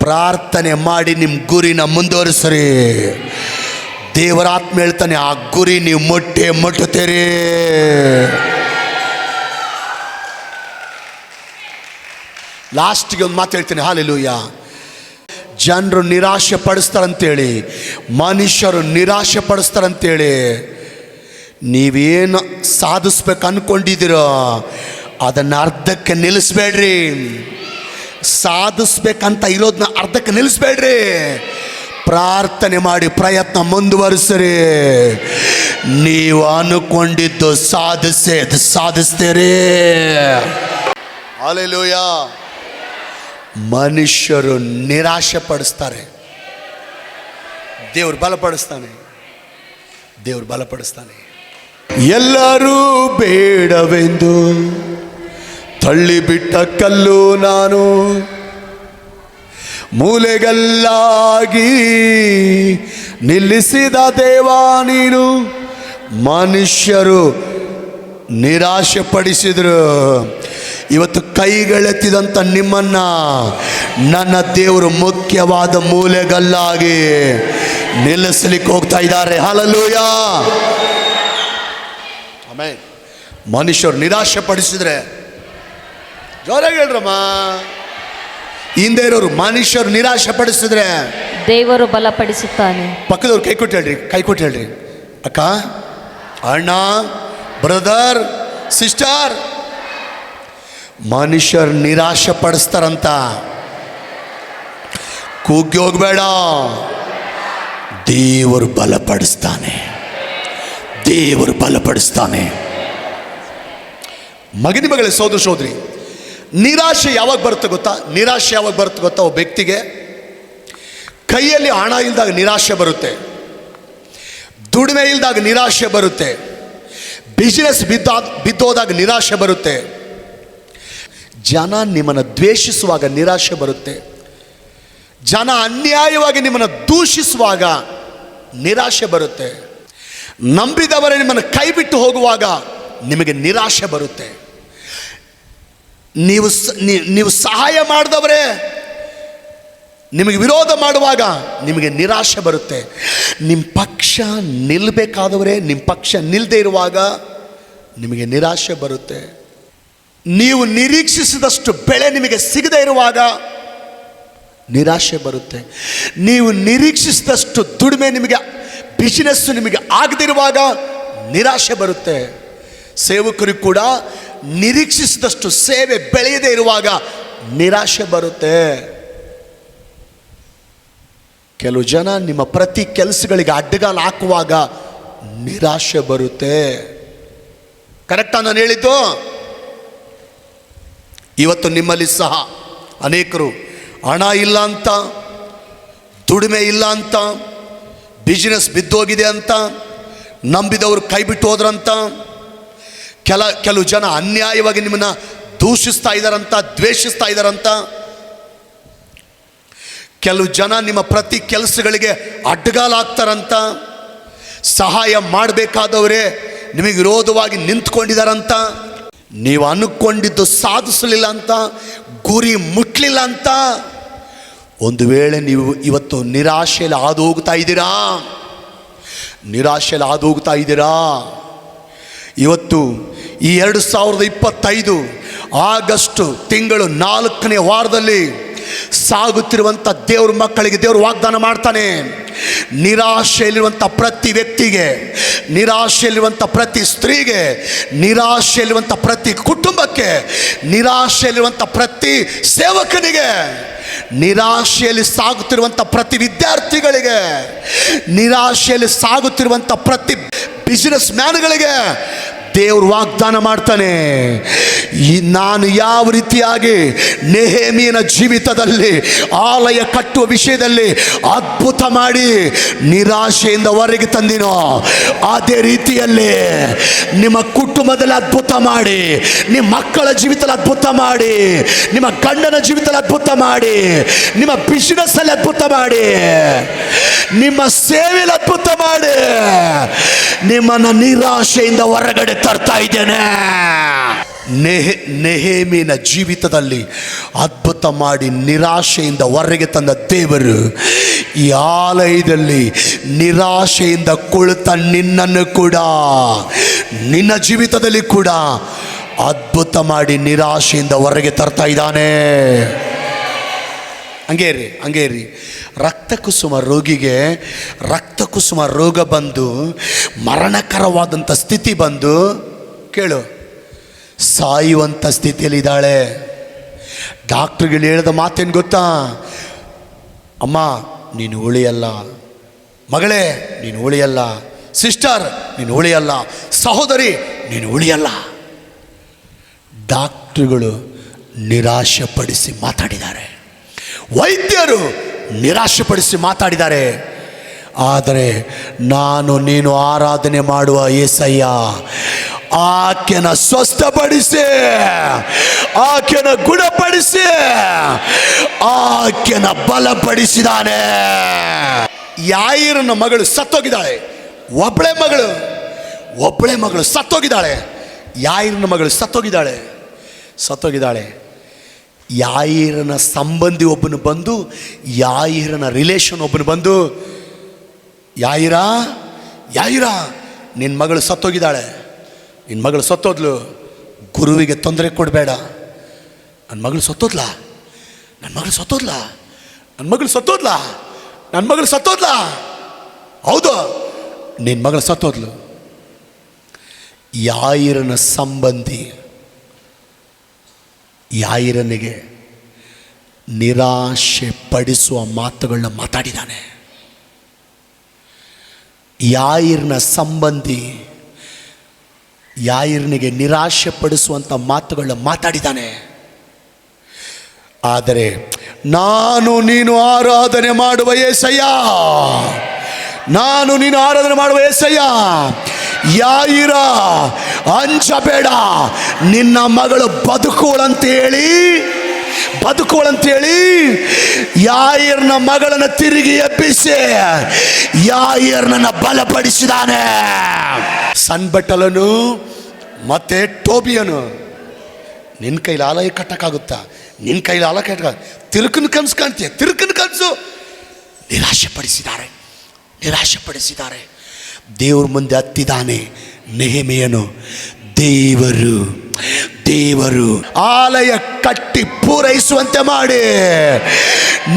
ಪ್ರಾರ್ಥನೆ ಮಾಡಿ ನಿಮ್ಮ ಗುರಿನ ಮುಂದುವರಿಸ್ರಿ. ದೇವರ ಆತ್ಮ ಹೇಳ್ತಾನೆ, ಆ ಗುರಿ ನೀವು ಮುಟ್ಟುತ್ತೀರಿ. ಲಾಸ್ಟ್ಗೆ ಒಂದು ಮಾತು ಹೇಳ್ತೀನಿ. ಹಲ್ಲೆಲೂಯಾ. ಜನರು ನಿರಾಶೆ ಪಡಿಸ್ತಾರಂತೇಳಿ, ಮನುಷ್ಯರು ನಿರಾಶೆ ಪಡಿಸ್ತಾರಂತೇಳಿ ನೀವೇನು ಸಾಧಿಸ್ಬೇಕು ಅಂದ್ಕೊಂಡಿದ್ದೀರೋ ಅದನ್ನು ಅರ್ಧಕ್ಕೆ ನಿಲ್ಲಿಸ್ಬೇಡ್ರಿ. ಸಾಧಿಸ್ಬೇಕಂತ ಇರೋದನ್ನ ಅರ್ಧಕ್ಕೆ ನಿಲ್ಲಿಸ್ಬೇಡ್ರಿ. ಪ್ರಾರ್ಥನೆ ಮಾಡಿ ಪ್ರಯತ್ನ ಮುಂದುವರಿಸ್ರಿ. ನೀವು ಅನ್ಕೊಂಡಿದ್ದು ಸಾಧಿಸ್ತೀರಿ. ಹಲ್ಲೆಲೂಯಾ. ಮನುಷ್ಯರು ನಿರಾಶೆ ಪಡಿಸ್ತಾರೆ, ದೇವರು ಬಲಪಡಿಸ್ತಾನೆ. ಎಲ್ಲರೂ ಬೇಡವೆಂದು ತಳ್ಳಿಬಿಟ್ಟ ಕಲ್ಲು ನಾನು, ಮೂಲೆಗಲ್ಲಾಗಿ ನಿಲ್ಲಿಸಿದ ದೇವ ನೀನು. ಮನುಷ್ಯರು ನಿರಾಶೆ ಪಡಿಸಿದ್ರು, ಇವತ್ತು ಕೈಗಳೆತ್ತಿದಂಥ ನಿಮ್ಮನ್ನ ನನ್ನ ದೇವರು ಮುಖ್ಯವಾದ ಮೂಲೆಗಲ್ಲಾಗಿ ನಿಲ್ಲಿಸಲಿಕ್ಕೆ ಹೋಗ್ತಾ ಇದ್ದಾರೆ. ಹಲ್ಲೆಲೂಯ. ಆಮೆನ್. ಮನುಷ್ಯರು ನಿರಾಶೆ ಪಡಿಸಿದ್ರೆ, ಜೋರಾಗಿ ಹೇಳ್ರಮ್ಮ, ಹಿಂದೆ ಇರೋರು, ಮನುಷ್ಯರು ನಿರಾಶೆ ಪಡಿಸಿದ್ರೆ ದೇವರು ಬಲಪಡಿಸುತ್ತಾನೆ. ಪಕ್ಕದವ್ರು ಕೈ ಕೊಟ್ಟು ಹೇಳ್ರಿ, ಅಕ್ಕ, ಅಣ್ಣ, ಬ್ರದರ್, ಸಿಸ್ಟರ್, ಮನುಷ್ಯರು ನಿರಾಶೆ ಪಡಿಸ್ತಾರಂತ ಕೂಗಿ ಹೋಗ್ಬೇಡ. ದೇವರು ಬಲಪಡಿಸ್ತಾನೆ, ದೇವರು ಬಲಪಡಿಸ್ತಾನೆ. ಮಗನಿ ಮಗಳೇ, ಸೋದರ ಸೋದರಿ, ನಿರಾಶೆ ಯಾವಾಗ ಬರುತ್ತೆ ಗೊತ್ತಾ? ನಿರಾಶೆ ಯಾವಾಗ ಬರುತ್ತೆ ಗೊತ್ತಾ? ಒಬ್ಬ ವ್ಯಕ್ತಿಗೆ ಕೈಯಲ್ಲಿ ಹಣ ಇಲ್ದಾಗ ನಿರಾಶೆ ಬರುತ್ತೆ, ದುಡಿಮೆ ಇಲ್ದಾಗ ನಿರಾಶೆ ಬರುತ್ತೆ, ಬಿಸ್ನೆಸ್ ಬಿದ್ದೋದಾಗ ನಿರಾಶೆ ಬರುತ್ತೆ, ಜನ ನಿಮ್ಮನ್ನು ದ್ವೇಷಿಸುವಾಗ ನಿರಾಶೆ ಬರುತ್ತೆ, ಜನ ಅನ್ಯಾಯವಾಗಿ ನಿಮ್ಮನ್ನು ದೂಷಿಸುವಾಗ ನಿರಾಶೆ ಬರುತ್ತೆ, ನಂಬಿದವರೇ ನಿಮ್ಮನ್ನು ಕೈ ಬಿಟ್ಟು ಹೋಗುವಾಗ ನಿಮಗೆ ನಿರಾಶೆ ಬರುತ್ತೆ, ನೀವು ಸಹಾಯ ಮಾಡಿದವರೇ ನಿಮಗೆ ವಿರೋಧ ಮಾಡುವಾಗ ನಿಮಗೆ ನಿರಾಶೆ ಬರುತ್ತೆ, ನಿಮ್ಮ ಪಕ್ಷ ನಿಲ್ಲಬೇಕಾದವರೇ ನಿಮ್ಮ ಪಕ್ಷ ನಿಲ್ಲದೆ ಇರುವಾಗ ನಿಮಗೆ ನಿರಾಶೆ ಬರುತ್ತೆ, ನೀವು ನಿರೀಕ್ಷಿಸಿದಷ್ಟು ಬೆಳೆ ನಿಮಗೆ ಸಿಗದೇ ಇರುವಾಗ ನಿರಾಶೆ ಬರುತ್ತೆ, ನೀವು ನಿರೀಕ್ಷಿಸಿದಷ್ಟು ದುಡಿಮೆ ನಿಮಗೆ, ಬಿಸಿನೆಸ್ಸು ನಿಮಗೆ ಆಗದಿರುವಾಗ ನಿರಾಶೆ ಬರುತ್ತೆ. ಸೇವಕರಿಗೆ ಕೂಡ ನಿರೀಕ್ಷಿಸಿದಷ್ಟು ಸೇವೆ ಬೆಳೆಯದೇ ಇರುವಾಗ ನಿರಾಶೆ ಬರುತ್ತೆ. ಕೆಲವು ಜನ ನಿಮ್ಮ ಪ್ರತಿ ಕೆಲಸಗಳಿಗೆ ಅಡ್ಡಗಾಲು ಹಾಕುವಾಗ ನಿರಾಶೆ ಬರುತ್ತೆ. ಕರೆಕ್ಟಾ ನಾನು ಹೇಳಿದ್ದು? ಇವತ್ತು ನಿಮ್ಮಲ್ಲಿ ಸಹ ಅನೇಕರು ಹಣ ಇಲ್ಲ ಅಂತ, ದುಡಿಮೆ ಇಲ್ಲ ಅಂತ, ಬಿಸ್ನೆಸ್ ಬಿದ್ದೋಗಿದೆ ಅಂತ, ನಂಬಿದವರು ಕೈ ಬಿಟ್ಟು ಹೋದ್ರಂತ, ಕೆಲವು ಜನ ಅನ್ಯಾಯವಾಗಿ ನಿಮ್ಮನ್ನು ದೂಷಿಸ್ತಾ ಇದ್ದಾರಂತ, ದ್ವೇಷಿಸ್ತಾ ಇದ್ದಾರಂತ, ಕೆಲವು ಜನ ನಿಮ್ಮ ಪ್ರತಿ ಕೆಲಸಗಳಿಗೆ ಅಡ್ಡಗಾಲಾಗ್ತಾರಂತ, ಸಹಾಯ ಮಾಡಬೇಕಾದವರೇ ನಿಮಗೆ ವಿರೋಧವಾಗಿ ನಿಂತ್ಕೊಂಡಿದ್ದಾರಂತ, ನೀವು ಅನ್ಕೊಂಡಿದ್ದು ಸಾಧಿಸಲಿಲ್ಲ ಅಂತ, ಗುರಿ ಮುಟ್ಲಿಲ್ಲ ಅಂತ, ಒಂದು ವೇಳೆ ನೀವು ಇವತ್ತು ನಿರಾಶೆಯಲ್ಲಿ ಹಾದು ಹೋಗ್ತಾ ಇದ್ದೀರಾ, ನಿರಾಶೆಯಲ್ಲಿ ಹಾದು ಹೋಗ್ತಾ ಇದ್ದೀರಾ, ಇವತ್ತು ಈ 2025 ಆಗಸ್ಟ್ ತಿಂಗಳು 4ನೇ ವಾರದಲ್ಲಿ ಸಾಗುತ್ತಿರುವಂಥ ದೇವ್ರ ಮಕ್ಕಳಿಗೆ ದೇವರು ವಾಗ್ದಾನ ಮಾಡ್ತಾನೆ. ನಿರಾಶೆಯಲ್ಲಿರುವಂಥ ಪ್ರತಿ ವ್ಯಕ್ತಿಗೆ, ನಿರಾಶೆಯಲ್ಲಿರುವಂಥ ಪ್ರತಿ ಸ್ತ್ರೀಗೆ, ನಿರಾಶೆಯಲ್ಲಿರುವಂಥ ಪ್ರತಿ ಕುಟುಂಬಕ್ಕೆ, ನಿರಾಶೆಯಲ್ಲಿರುವಂಥ ಪ್ರತಿ ಸೇವಕನಿಗೆ, ನಿರಾಶೆಯಲ್ಲಿ ಸಾಗುತ್ತಿರುವಂಥ ಪ್ರತಿ ವಿದ್ಯಾರ್ಥಿಗಳಿಗೆ, ನಿರಾಶೆಯಲ್ಲಿ ಸಾಗುತ್ತಿರುವಂಥ ಪ್ರತಿ ಬಿಸಿನೆಸ್ ಮ್ಯಾನ್ಗಳಿಗೆ ದೇವರು ವಾಗ್ದಾನ ಮಾಡ್ತಾನೆ. ನಾನು ಯಾವ ರೀತಿಯಾಗಿ ನೆಹೆಮೀಯನ ಜೀವಿತದಲ್ಲಿ ಆಲಯ ಕಟ್ಟುವ ವಿಷಯದಲ್ಲಿ ಅದ್ಭುತ ಮಾಡಿ ನಿರಾಶೆಯಿಂದ ಹೊರಗೆ ತಂದಿನೋ, ಅದೇ ರೀತಿಯಲ್ಲಿ ನಿಮ್ಮ ಕುಟುಂಬದಲ್ಲಿ ಅದ್ಭುತ ಮಾಡಿ, ನಿಮ್ಮ ಮಕ್ಕಳ ಜೀವಿತದಲ್ಲಿ ಅದ್ಭುತ ಮಾಡಿ, ನಿಮ್ಮ ಗಂಡನ ಜೀವಿತದಲ್ಲಿ ಅದ್ಭುತ ಮಾಡಿ, ನಿಮ್ಮ ಬಿಸಿನೆಸ್ ಅಲ್ಲಿ ಅದ್ಭುತ ಮಾಡಿ, ನಿಮ್ಮ ಸೇವೆಯಲ್ಲಿ ಅದ್ಭುತ ಮಾಡಿ, ನಿಮ್ಮನ್ನು ನಿರಾಶೆಯಿಂದ ಹೊರಗಡೆ ತರ್ತಾ ಇದ್ದೇನೆ. ನೆಹೆಮೀಯನ ಜೀವಿತದಲ್ಲಿ ಅದ್ಭುತ ಮಾಡಿ ನಿರಾಶೆಯಿಂದ ಹೊರಗೆ ತಂದ ದೇವರು ಈ ಆಲಯದಲ್ಲಿ ನಿರಾಶೆಯಿಂದ ಕುಳಿತ ನಿನ್ನನ್ನು ಕೂಡ, ನಿನ್ನ ಜೀವಿತದಲ್ಲಿ ಕೂಡ ಅದ್ಭುತ ಮಾಡಿ ನಿರಾಶೆಯಿಂದ ಹೊರಗೆ ತರ್ತಾ ಇದ್ದಾನೆ. ಹಂಗೇ ರೀ ರಕ್ತಕುಸುಮ ರೋಗಿಗೆ ರಕ್ತಕುಸುಮ ರೋಗ ಬಂದು ಮರಣಕರವಾದಂಥ ಸ್ಥಿತಿ ಬಂದು, ಕೇಳು, ಸಾಯುವಂಥ ಸ್ಥಿತಿಯಲ್ಲಿದ್ದಾಳೆ. ಡಾಕ್ಟ್ರುಗಳು ಹೇಳಿದ ಮಾತೇನು ಗೊತ್ತಾ? ಅಮ್ಮ ನೀನು ಉಳಿಯಲ್ಲ, ಮಗಳೇ ನೀನು ಉಳಿಯಲ್ಲ, ಸಿಸ್ಟರ್ ನೀನು ಉಳಿಯಲ್ಲ, ಸಹೋದರಿ ನೀನು ಉಳಿಯಲ್ಲ. ಡಾಕ್ಟ್ರುಗಳು ನಿರಾಶೆಪಡಿಸಿ ಮಾತಾಡಿದ್ದಾರೆ, ವೈದ್ಯರು ನಿರಾಶೆಪಡಿಸಿ ಮಾತಾಡಿದ್ದಾರೆ. ಆದರೆ ನಾನು ನೀನು ಆರಾಧನೆ ಮಾಡುವ యేసయ్య ಆಕೆನ ಸ್ವಸ್ಥಪಡಿಸಿ, ಆಕೆನ ಗುಣಪಡಿಸಿ, ಆಕೆನ ಬಲಪಡಿಸಿದಾನೆ. ಯಾಯಿರನ ಮಗಳು ಸತ್ತೋಗಿದ್ದಾಳೆ, ಒಬ್ಬಳೆ ಮಗಳು ಸತ್ತೋಗಿದ್ದಾಳೆ. ಯಾಯಿರನ ಮಗಳು ಸತ್ತೋಗಿದ್ದಾಳೆ. ಯಾಯಿರನ ಸಂಬಂಧಿ ಒಬ್ಬನು ಬಂದು, ಯಾಯಿರನ ರಿಲೇಷನ್ ಒಬ್ಬನು ಬಂದು, ಯಾಯಿರ ನಿನ್ನ ಮಗಳು ಸತ್ತೋಗಿದ್ದಾಳೆ, ನಿನ್ನ ಮಗಳು ಸತ್ತೋದ್ಲು, ಗುರುವಿಗೆ ತೊಂದರೆ ಕೊಡಬೇಡ. ನನ್ನ ಮಗಳು ಸತ್ತೋದ್ಲಾ, ನನ್ನ ಮಗಳು ಸತ್ತೋದ್ಲಾ, ನನ್ನ ಮಗಳು ಸತ್ತೋದ್ಲಾ, ನನ್ನ ಮಗಳು ಸತ್ತೋದ್ಲಾ? ಹೌದು, ನಿನ್ನ ಮಗಳು ಸತ್ತೋದ್ಲು. ಯಾಯಿರನ ಸಂಬಂಧಿ ಯಾಯಿರನಿಗೆ ನಿರಾಶೆ ಪಡಿಸುವ ಮಾತುಗಳನ್ನ ಮಾತಾಡಿದ್ದಾನೆ. ಯಾಯಿರನ ಸಂಬಂಧಿ ಯಾಯಿರನಿಗೆ ನಿರಾಶೆ ಪಡಿಸುವಂಥ ಮಾತುಗಳನ್ನ ಮಾತಾಡಿದ್ದಾನೆ. ಆದರೆ ನಾನು ನೀನು ಆರಾಧನೆ ಮಾಡುವ యేసయ్య, ನಾನು ನೀನು ಆರಾಧನೆ ಮಾಡುವ యేసయ్య, ಯಾಯಿರ ಅಂಜಬೇಡ, ನಿನ್ನ ಮಗಳು ಬದುಕೋಳಂತೇಳಿ ಯಾಯಿರನ ಮಗಳನ್ನು ತಿರುಗಿ ಎಬ್ಬಿಸಿ ಯಾಯಿರನನ್ನು ಬಲಪಡಿಸಿದಾನೆ. ಸನ್ಬಟ್ಟಲನು ಮತ್ತೆ ಟೋಬಿಯನು, ನಿನ್ನ ಕೈಲಿ ಆಲಯ ಕಟ್ಟಕ್ಕಾಗುತ್ತಾ? ನಿನ್ನ ಕೈಲಿ ಆಲಯ ಕಟ್ಟ ತಿರುಕನ ಕನಸು ಕಾಣ್ತೀಯ, ತಿರುಕನ ಕನಸು. ನಿರಾಶೆ ಪಡಿಸಿದ್ದಾರೆ. ದೇವ್ರ ಮುಂದೆ ಹತ್ತಿದ್ದಾನೆ ನೆಹೆಮೀಯನು. ದೇವರು ಆಲಯ ಕಟ್ಟಿ ಪೂರೈಸುವಂತೆ ಮಾಡಿ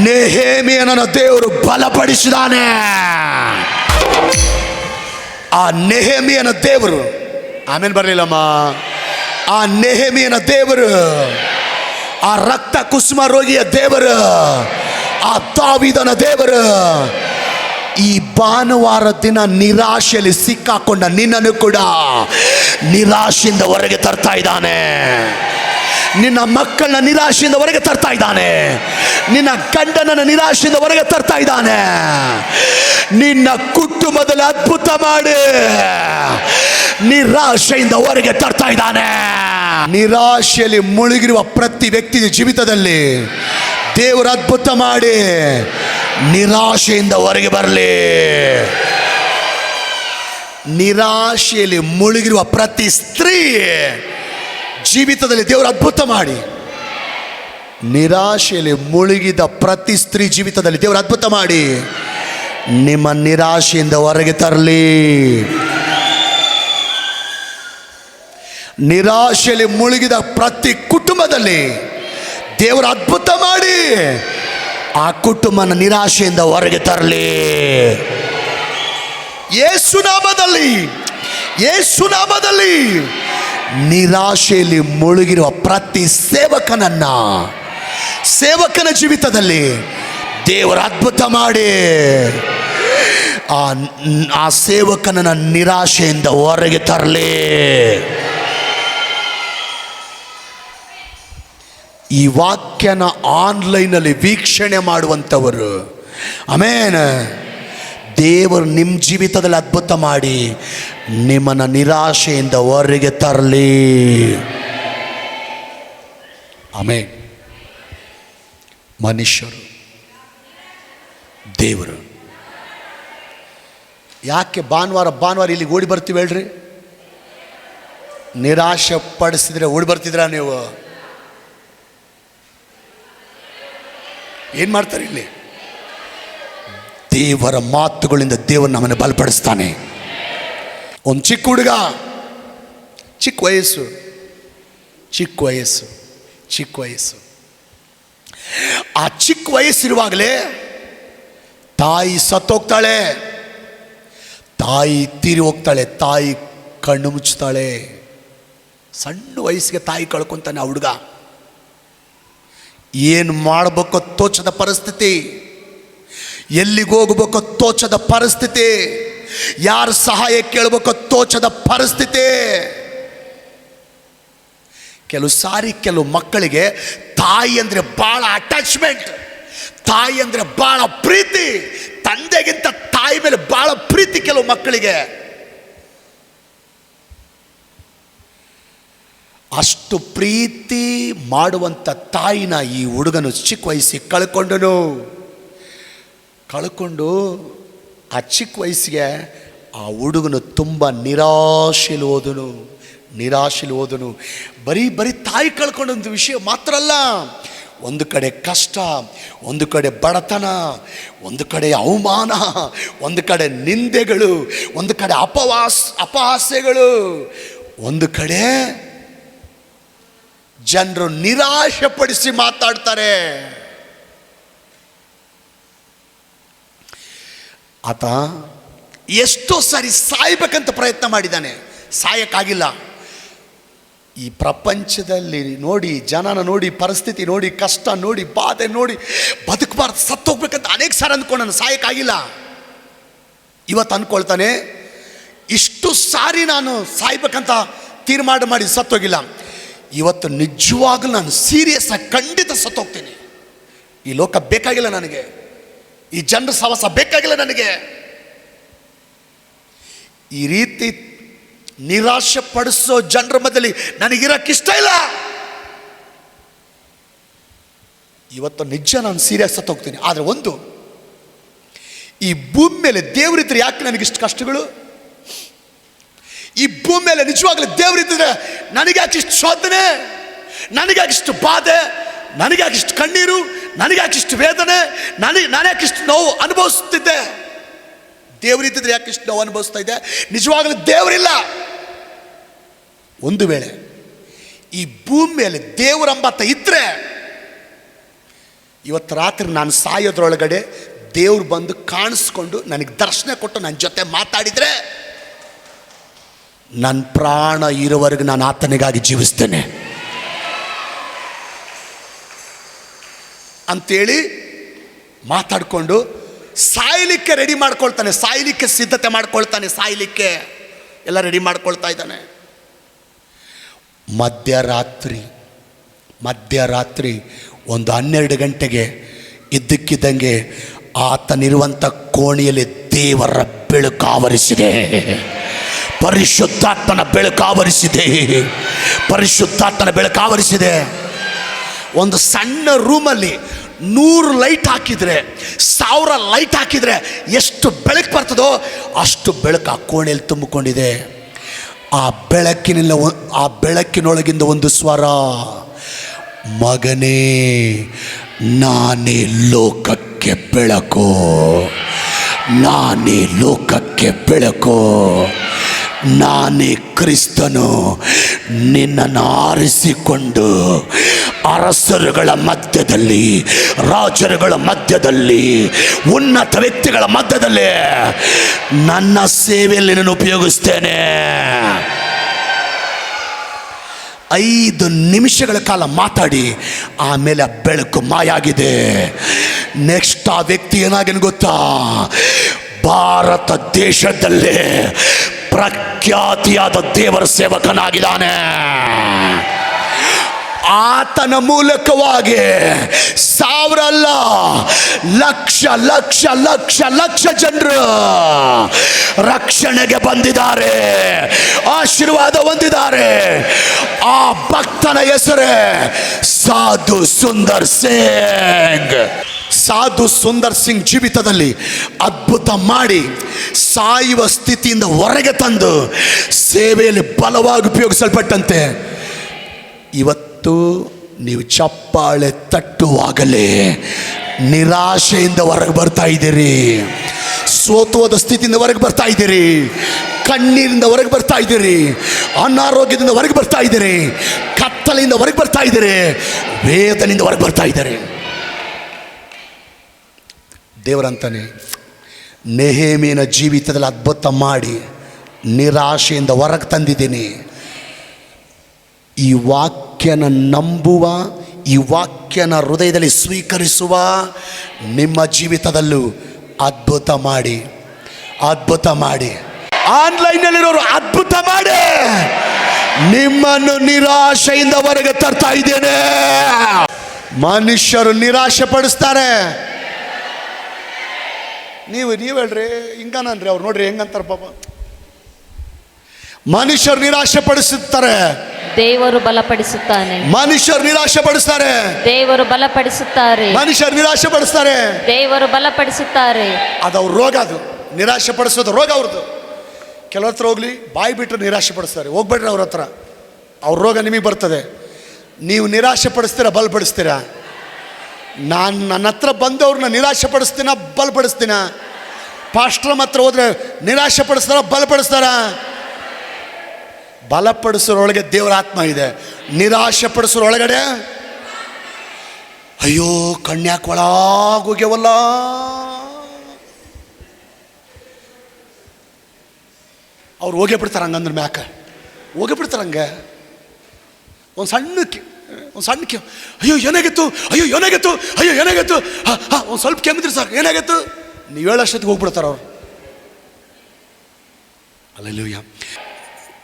ನೆಹೆಮೀಯನನ್ನು ದೇವರು ಬಲಪಡಿಸಿದಾನೆ. ಆ ನೆಹೆಮೀಯನ ದೇವರು, ಆಮೇಲೆ ಬರಲಿಲ್ಲಮ್ಮ, ಆ ನೆಹೆಮೀಯನ ದೇವರು, ಆ ರಕ್ತ ಕುಸುಮ ರೋಗಿಯ ದೇವರು, ಆ ದಾವೀದನ ದೇವರು ಈ ಭಾನುವಾರ ದಿನ ನಿರಾಶೆಯಲ್ಲಿ ಸಿಕ್ಕಾಕೊಂಡ ನಿನ್ನನ್ನು ಕೂಡ ನಿರಾಶೆಯಿಂದ ಹೊರಗೆ ತರ್ತಾ ಇದ್ದಾನೆ. ನಿನ್ನ ಮಕ್ಕಳನ್ನ ನಿರಾಶೆಯಿಂದ ಹೊರಗೆ ತರ್ತಾ ಇದ್ದಾನೆ. ನಿನ್ನ ಗಂಡನನ್ನ ನಿರಾಶೆಯಿಂದ ಹೊರಗೆ ತರ್ತಾ ಇದ್ದಾನೆ. ನಿನ್ನ ಕುಟುಂಬದಲ್ಲಿ ಅದ್ಭುತ ಮಾಡಿ ನಿರಾಶೆಯಿಂದ ಹೊರಗೆ ತರ್ತಾ ಇದ್ದಾನೆ. ನಿರಾಶೆಯಲ್ಲಿ ಮುಳುಗಿರುವ ಪ್ರತಿ ವ್ಯಕ್ತಿ ಜೀವಿತದಲ್ಲಿ ದೇವರು ಅದ್ಭುತ ಮಾಡಿ ನಿರಾಶೆಯಿಂದ ಹೊರಗೆ ಬರಲಿ. ನಿರಾಶೆಯಲ್ಲಿ ಮುಳುಗಿರುವ ಪ್ರತಿ ಸ್ತ್ರೀ ಜೀವಿತದಲ್ಲಿ ದೇವರು ಅದ್ಭುತ ಮಾಡಿ, ನಿರಾಶೆಯಲ್ಲಿ ಮುಳುಗಿದ ಪ್ರತಿ ಸ್ತ್ರೀ ಜೀವಿತದಲ್ಲಿ ದೇವರು ಅದ್ಭುತ ಮಾಡಿ ನಿಮ್ಮ ನಿರಾಶೆಯಿಂದ ಹೊರಗೆ ತರಲಿ. ನಿರಾಶೆಯಲ್ಲಿ ಮುಳುಗಿದ ಪ್ರತಿ ಕುಟುಂಬದಲ್ಲಿ ದೇವರು ಅದ್ಭುತ ಮಾಡಿ ಆ ಕುಟುಂಬನ ನಿರಾಶೆಯಿಂದ ಹೊರಗೆ ತರಲಿ. ಯೇಸು ನಾಮದಲ್ಲಿ ನಿರಾಶೆಯಲ್ಲಿ ಮುಳುಗಿರುವ ಪ್ರತಿ ಸೇವಕನ ಜೀವಿತದಲ್ಲಿ ದೇವರು ಅದ್ಭುತ ಮಾಡಿ ಆ ಸೇವಕನ ನಿರಾಶೆಯಿಂದ ಹೊರಗೆ ತರಲಿ. ಈ ವಾಕ್ಯನ ಆನ್ಲೈನಲ್ಲಿ ವೀಕ್ಷಣೆ ಮಾಡುವಂಥವರು, ಆಮೇನ್, ದೇವರು ನಿಮ್ಮ ಜೀವಿತದಲ್ಲಿ ಅದ್ಭುತ ಮಾಡಿ ನಿಮ್ಮನ್ನು ನಿರಾಶೆಯಿಂದ ಹೊರಗೆ ತರಲಿ. ಆಮೇನ್. ಮನುಷ್ಯರು, ದೇವರು ಯಾಕೆ ಭಾನುವಾರ ಇಲ್ಲಿಗೆ ಓಡಿ ಬರ್ತೀವಿ ಹೇಳ್ರಿ? ನಿರಾಶೆ ಪಡಿಸಿದ್ರೆ ಓಡಿ ಬರ್ತಿದ್ರ ನೀವು? ಏನು ಮಾಡ್ತಾರೆ ಇಲ್ಲಿ? ದೇವರ ಮಾತುಗಳಿಂದ ದೇವರು ನಮ್ಮನ್ನು ಬಲಪಡಿಸ್ತಾನೆ. ಒಂದು ಚಿಕ್ಕ ಹುಡುಗ, ಚಿಕ್ಕ ವಯಸ್ಸು, ಆ ಚಿಕ್ಕ ವಯಸ್ಸಿರುವಾಗಲೇ ತಾಯಿ ಸತ್ತೋಗ್ತಾಳೆ, ತಾಯಿ ತೀರಿ ಹೋಗ್ತಾಳೆ, ತಾಯಿ ಕಣ್ಣು ಮುಚ್ತಾಳೆ. ಸಣ್ಣ ವಯಸ್ಸಿಗೆ ತಾಯಿ ಕಳ್ಕೊಂತಾನೆ ಆ ಹುಡುಗ. ಏನು ಮಾಡಬೇಕೋ ತೋಚದ ಪರಿಸ್ಥಿತಿ, ಎಲ್ಲಿಗೆ ಹೋಗಬೇಕೋ ತೋಚದ ಪರಿಸ್ಥಿತಿ, ಯಾರ ಸಹಾಯ ಕೇಳಬೇಕೋ ತೋಚದ ಪರಿಸ್ಥಿತಿ. ಕೆಲವು ಮಕ್ಕಳಿಗೆ ತಾಯಿ ಅಂದರೆ ಭಾಳ ಅಟ್ಯಾಚ್ಮೆಂಟ್, ತಾಯಿ ಅಂದರೆ ಭಾಳ ಪ್ರೀತಿ, ತಂದೆಗಿಂತ ತಾಯಿ ಮೇಲೆ ಭಾಳ ಪ್ರೀತಿ ಕೆಲವು ಮಕ್ಕಳಿಗೆ. ಅಷ್ಟು ಪ್ರೀತಿ ಮಾಡುವಂಥ ತಾಯಿನ ಈ ಹುಡುಗನು ಚಿಕ್ಕ ವಯಸ್ಸಿಗೆ ಕಳ್ಕೊಂಡು ಆ ಚಿಕ್ಕ ವಯಸ್ಸಿಗೆ ಆ ಹುಡುಗನು ತುಂಬ ನಿರಾಶೆಯಲ್ಲಿ ಹೋದನು. ಬರೀ ತಾಯಿ ಕಳ್ಕೊಂಡಂಥ ವಿಷಯ ಮಾತ್ರ ಅಲ್ಲ, ಒಂದು ಕಡೆ ಕಷ್ಟ, ಒಂದು ಕಡೆ ಬಡತನ, ಒಂದು ಕಡೆ ಅವಮಾನ, ಒಂದು ಕಡೆ ನಿಂದೆಗಳು, ಒಂದು ಕಡೆ ಅಪಹಾಸ್ಯಗಳು, ಒಂದು ಕಡೆ ಜನರು ನಿರಾಶೆಪಡಿಸಿ ಮಾತಾಡ್ತಾರೆ. ಆತ ಎಷ್ಟೋ ಸಾರಿ ಸಾಯ್ಬೇಕಂತ ಪ್ರಯತ್ನ ಮಾಡಿದ್ದಾನೆ, ಸಾಯಕ್ಕಾಗಿಲ್ಲ. ಈ ಪ್ರಪಂಚದಲ್ಲಿ ನೋಡಿ, ಜನನ ನೋಡಿ, ಪರಿಸ್ಥಿತಿ ನೋಡಿ, ಕಷ್ಟ ನೋಡಿ, ಬಾಧೆ ನೋಡಿ, ಬದುಕಬಾರ್ದು, ಸತ್ತೋಗ್ಬೇಕಂತ ಅನೇಕ ಸಾರಿ ಅಂದ್ಕೊಂಡನು, ಸಾಯಕ್ಕಾಗಿಲ್ಲ. ಇವತ್ತು ಅಂದ್ಕೊಳ್ತಾನೆ, ಇಷ್ಟು ಸಾರಿ ನಾನು ಸಾಯ್ಬೇಕಂತ ತೀರ್ಮಾನ ಮಾಡಿ ಸತ್ತೋಗಿಲ್ಲ, ಇವತ್ತು ನಿಜವಾಗ್ಲೂ ನಾನು ಸೀರಿಯಸ್ ಆಗಿ ಖಂಡಿತ ಸತ್ತೋಗ್ತೀನಿ. ಈ ಲೋಕ ಬೇಕಾಗಿಲ್ಲ ನನಗೆ, ಈ ಜನರ ಸಹವಾಸ ಬೇಕಾಗಿಲ್ಲ ನನಗೆ. ಈ ರೀತಿ ನಿರಾಶೆ ಪಡಿಸೋ ಜನರ ಮಧ್ಯದಲ್ಲಿ ನನಗಿರಕ್ಕಿಷ್ಟ ಇಲ್ಲ. ಇವತ್ತು ನಿಜ ನಾನು ಸೀರಿಯಸ್ ಸತ್ತೋಗ್ತೀನಿ. ಆದರೆ ಒಂದು, ಈ ಭೂಮಿ ಮೇಲೆ ದೇವರಿದ್ರೆ ಯಾಕೆ ನನಗಿಷ್ಟು ಕಷ್ಟಗಳು? ಈ ಭೂಮಿ ಮೇಲೆ ನಿಜವಾಗ್ಲೂ ದೇವರಿದ್ರೆ ನನಗ್ಯಾಕಿಷ್ಟು ಶೋಧನೆ, ನನಗ್ಯಾಕಿಷ್ಟು ಬಾಧೆ, ನನಗ್ಯಾಕಿಷ್ಟು ಕಣ್ಣೀರು, ನನಗ್ಯಾಕಿಷ್ಟು ವೇದನೆ, ನಾನ್ಯಾಕಿಷ್ಟು ನೋವು ಅನುಭವಿಸ್ತಿದ್ದೆ? ದೇವರಿದ್ದರೆ ಯಾಕಿಷ್ಟು ನೋವು ಅನುಭವಿಸ್ತಾ ಇದ್ದೆ? ನಿಜವಾಗ್ಲೂ ದೇವರಿಲ್ಲ. ಒಂದು ವೇಳೆ ಈ ಭೂಮಿ ಮೇಲೆ ದೇವರಂಬತ್ತ ಇದ್ರೆ, ಇವತ್ತು ರಾತ್ರಿ ನಾನು ಸಾಯೋದ್ರೊಳಗಡೆ ದೇವ್ರು ಬಂದು ಕಾಣಿಸ್ಕೊಂಡು ನನಗೆ ದರ್ಶನ ಕೊಟ್ಟು ನನ್ನ ಜೊತೆ ಮಾತಾಡಿದರೆ, ನನ್ನ ಪ್ರಾಣ ಇರೋವರೆಗೂ ನಾನು ಆತನಿಗಾಗಿ ಜೀವಿಸ್ತೇನೆ ಅಂತೇಳಿ ಮಾತಾಡಿಕೊಂಡು ಸಾಯಲಿಕ್ಕೆ ರೆಡಿ ಮಾಡ್ಕೊಳ್ತಾನೆ, ಸಾಯಲಿಕ್ಕೆ ಸಿದ್ಧತೆ ಮಾಡ್ಕೊಳ್ತಾನೆ, ಸಾಯಲಿಕ್ಕೆ ಎಲ್ಲ ರೆಡಿ ಮಾಡ್ಕೊಳ್ತಾ ಇದ್ದಾನೆ. ಮಧ್ಯರಾತ್ರಿ ಒಂದು 12 ಗಂಟೆಗೆ ಇದ್ದಕ್ಕಿದ್ದಂಗೆ ಆತನಿರುವಂಥ ಕೋಣೆಯಲ್ಲಿ ದೇವರ ಬೆಳಕು ಆವರಿಸಿದೆ, ಪರಿಶುದ್ಧಾತ್ಮನ ಬೆಳಕು ಆವರಿಸಿದೆ. ಒಂದು ಸಣ್ಣ ರೂಮಲ್ಲಿ 100 ಲೈಟ್ ಹಾಕಿದರೆ, 1000 ಲೈಟ್ ಹಾಕಿದರೆ ಎಷ್ಟು ಬೆಳಕು ಬರ್ತದೋ ಅಷ್ಟು ಬೆಳಕು ಆ ಕೋಣೆಯಲ್ಲಿ ತುಂಬಿಕೊಂಡಿದೆ. ಆ ಬೆಳಕಿನೊಳಗಿಂದ ಒಂದು ಸ್ವರ, ಮಗನೇ ನಾನೇ ಲೋಕಕ್ಕೆ ಬೆಳಕು, ನಾನೇ ಲೋಕಕ್ಕೆ ಬೆಳಕು, ನಾನೇ ಕ್ರಿಸ್ತನು, ನಿನ್ನನ್ನು ಆರಿಸಿಕೊಂಡು ಅರಸರುಗಳ ಮಧ್ಯದಲ್ಲಿ, ರಾಜರುಗಳ ಮಧ್ಯದಲ್ಲಿ, ಉನ್ನತ ವ್ಯಕ್ತಿಗಳ ಮಧ್ಯದಲ್ಲಿ ನನ್ನ ಸೇವೆಯಲ್ಲಿ ನಾನು ಉಪಯೋಗಿಸ್ತೇನೆ. 5 ನಿಮಿಷಗಳ ಕಾಲ ಮಾತಾಡಿ ಆಮೇಲೆ ಆ ಬೆಳಕು ಮಾಯಾಗಿದೆ. ನೆಕ್ಸ್ಟ್ ಆ ವ್ಯಕ್ತಿ ಏನಾಗೇನು ಗೊತ್ತಾ? ಭಾರತ ದೇಶದಲ್ಲೇ ಪ್ರಖ್ಯಾತಿಯಾದ ದೇವರ ಸೇವಕನಾಗಿದ್ದಾನೆ. ಆತನ ಮೂಲಕವಾಗಿ 1000 ಅಲ್ಲ, ಲಕ್ಷ ಲಕ್ಷ ಲಕ್ಷ ಲಕ್ಷ ಜನರು ರಕ್ಷಣೆಗೆ ಬಂದಿದ್ದಾರೆ, ಆಶೀರ್ವಾದ ಹೊಂದಿದ್ದಾರೆ. ಆ ಭಕ್ತನ ಹೆಸರೇ ಸಾಧು ಸುಂದರ್ ಸಿಂಗ್. ಸಾಧು ಸುಂದರ್ ಸಿಂಗ್ ಜೀವಿತದಲ್ಲಿ ಅದ್ಭುತ ಮಾಡಿ ಸಾಯುವ ಸ್ಥಿತಿಯಿಂದ ಹೊರಗೆ ತಂದು ಸೇವೆಯಲ್ಲಿ ಬಲವಾಗಿ ಉಪಯೋಗಿಸಲ್ಪಟ್ಟಂತೆ ಇವತ್ತು ನೀವು ಚಪ್ಪಾಳೆ ತಟ್ಟುವಾಗಲೇ ನಿರಾಶೆಯಿಂದ ಹೊರಗೆ ಬರ್ತಾ ಇದ್ದೀರಿ, ಸೋತುವಾದ ಸ್ಥಿತಿಯಿಂದ ಹೊರಗೆ ಬರ್ತಾ ಇದ್ದೀರಿ, ಕಣ್ಣೀರಿಂದ ಹೊರಗೆ ಬರ್ತಾ ಇದ್ದೀರಿ, ಅನಾರೋಗ್ಯದಿಂದ ಹೊರಗೆ ಬರ್ತಾ ಇದ್ದೀರಿ, ಕತ್ತಲೆಯಿಂದ ಹೊರಗೆ ಬರ್ತಾ ಇದ್ದೀರಿ, ವೇದನೆಯಿಂದ ಹೊರಗೆ ಬರ್ತಾ ಇದ್ದೀರಿ. ದೇವರಂತಾನೆ, ನೆಹೆಮೀಯನ ಜೀವಿತದಲ್ಲಿ ಅದ್ಭುತ ಮಾಡಿ ನಿರಾಶೆಯಿಂದ ಹೊರಗೆ ತಂದಿದ್ದೀನಿ. ಈ ವಾಕ್ಯನ ನಂಬುವ, ಈ ವಾಕ್ಯನ ಹೃದಯದಲ್ಲಿ ಸ್ವೀಕರಿಸುವ ನಿಮ್ಮ ಜೀವಿತದಲ್ಲೂ ಅದ್ಭುತ ಮಾಡಿ, ಆನ್ಲೈನ್ನಲ್ಲಿರೋರು ಅದ್ಭುತ ಮಾಡಿ ನಿಮ್ಮನ್ನು ನಿರಾಶೆಯಿಂದ ಹೊರಗೆ ತರ್ತಾ ಇದ್ದೇನೆ. ಮನುಷ್ಯರು ನಿರಾಶೆ ಪಡಿಸ್ತಾರೆ. ನೀವು ಹೇಳ್ರಿ, ಹಿಂಗನನ್ರಿ ಅವ್ರು, ನೋಡ್ರಿ ಹೆಂಗಂತಾರ ಪಾಪ. ಮನುಷ್ಯರು ನಿರಾಶೆ ಪಡಿಸುತ್ತಾರೆ, ದೇವರು ಬಲಪಡಿಸುತ್ತಾನೆ. ಮನುಷ್ಯರು ನಿರಾಶೆ ಪಡಿಸ್ತಾರೆ, ದೇವರು ಬಲಪಡಿಸುತ್ತಾರೆ. ಮನುಷ್ಯರು ನಿರಾಶೆ ಪಡಿಸ್ತಾರೆ, ದೇವರು ಬಲಪಡಿಸುತ್ತಾರೆ. ಅದು ಅವ್ರ ರೋಗ, ಅದು ನಿರಾಶೆ ಪಡಿಸೋದು ರೋಗ ಅವ್ರದ್ದು. ಕೆಲವ್ರ ಹತ್ರ ಹೋಗ್ಲಿ, ಬಾಯಿ ಬಿಟ್ಟರೆ ನಿರಾಶೆ ಪಡಿಸ್ತಾರೆ, ಹೋಗ್ಬೇಡ್ರಿ ಅವ್ರ ಹತ್ರ, ಅವ್ರ ರೋಗ ನಿಮಗೆ ಬರ್ತದೆ. ನೀವು ನಿರಾಶೆ ಪಡಿಸ್ತೀರಾ, ಬಲಪಡಿಸ್ತೀರಾ? ನಾನು ನನ್ನ ಹತ್ರ ಬಂದವ್ರನ್ನ ನಿರಾಶೆ ಪಡಿಸ್ತೀನ, ಬಲಪಡಿಸ್ತೀನ? ಪಾಸ್ಟ್ರ ಹತ್ರ ಹೋದ್ರೆ ನಿರಾಶೆ ಪಡಿಸ್ತಾರ, ಬಲಪಡಿಸ್ತಾರ? ಬಲಪಡಿಸೋರೊಳಗೆ ದೇವರ ಆತ್ಮ ಇದೆ. ನಿರಾಶೆ ಪಡಿಸೋರೊಳಗಡೆ ಅಯ್ಯೋ ಕಣ್ಯಾಕೆ ಒಳಗೋಗ್ಯವಲ್ಲ. ಅವ್ರು ಹೋಗೇ ಬಿಡ್ತಾರೆ ಹಂಗಂದ್ರೆ ಮ್ಯಾಕ ಹೋಗೇ ಬಿಡ್ತಾರೆ ಹಂಗೆ. ಒಂದು ಸಣ್ಣ ಅಯ್ಯೋ ಏನಾಗಿತ್ತು, ಅಯ್ಯೋ ಏನಾಗಿತ್ತು, ಅಯ್ಯೋ ಏನಾಗಿತ್ತು, ಒಂದು ಸ್ವಲ್ಪ ಕೆಮ್ಮಿದ್ರಿ ಸಾಕು, ಏನಾಗಿತ್ತು, ನೀವು ಹೇಳೋಷ್ಟೊತ್ತಿಗೆ ಹೋಗ್ಬಿಡ್ತಾರೆ ಅವ್ರು. ಅಲ್ಲೆಲ್ಲೂಯ್ಯ.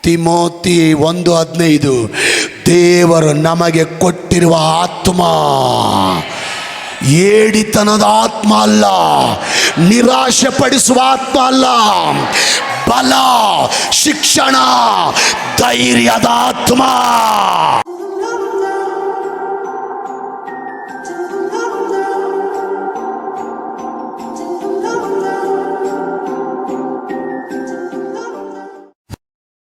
ತಿಮೋತಿ 1:15 ದೇವರು ನಮಗೆ ಕೊಟ್ಟಿರುವ ಆತ್ಮ ಏಡಿತನದ ಆತ್ಮ ಅಲ್ಲ, ನಿರಾಶೆ ಪಡಿಸುವ ಆತ್ಮ ಅಲ್ಲ, ಬಲ, ಶಿಕ್ಷಣ, ಧೈರ್ಯದ ಆತ್ಮ.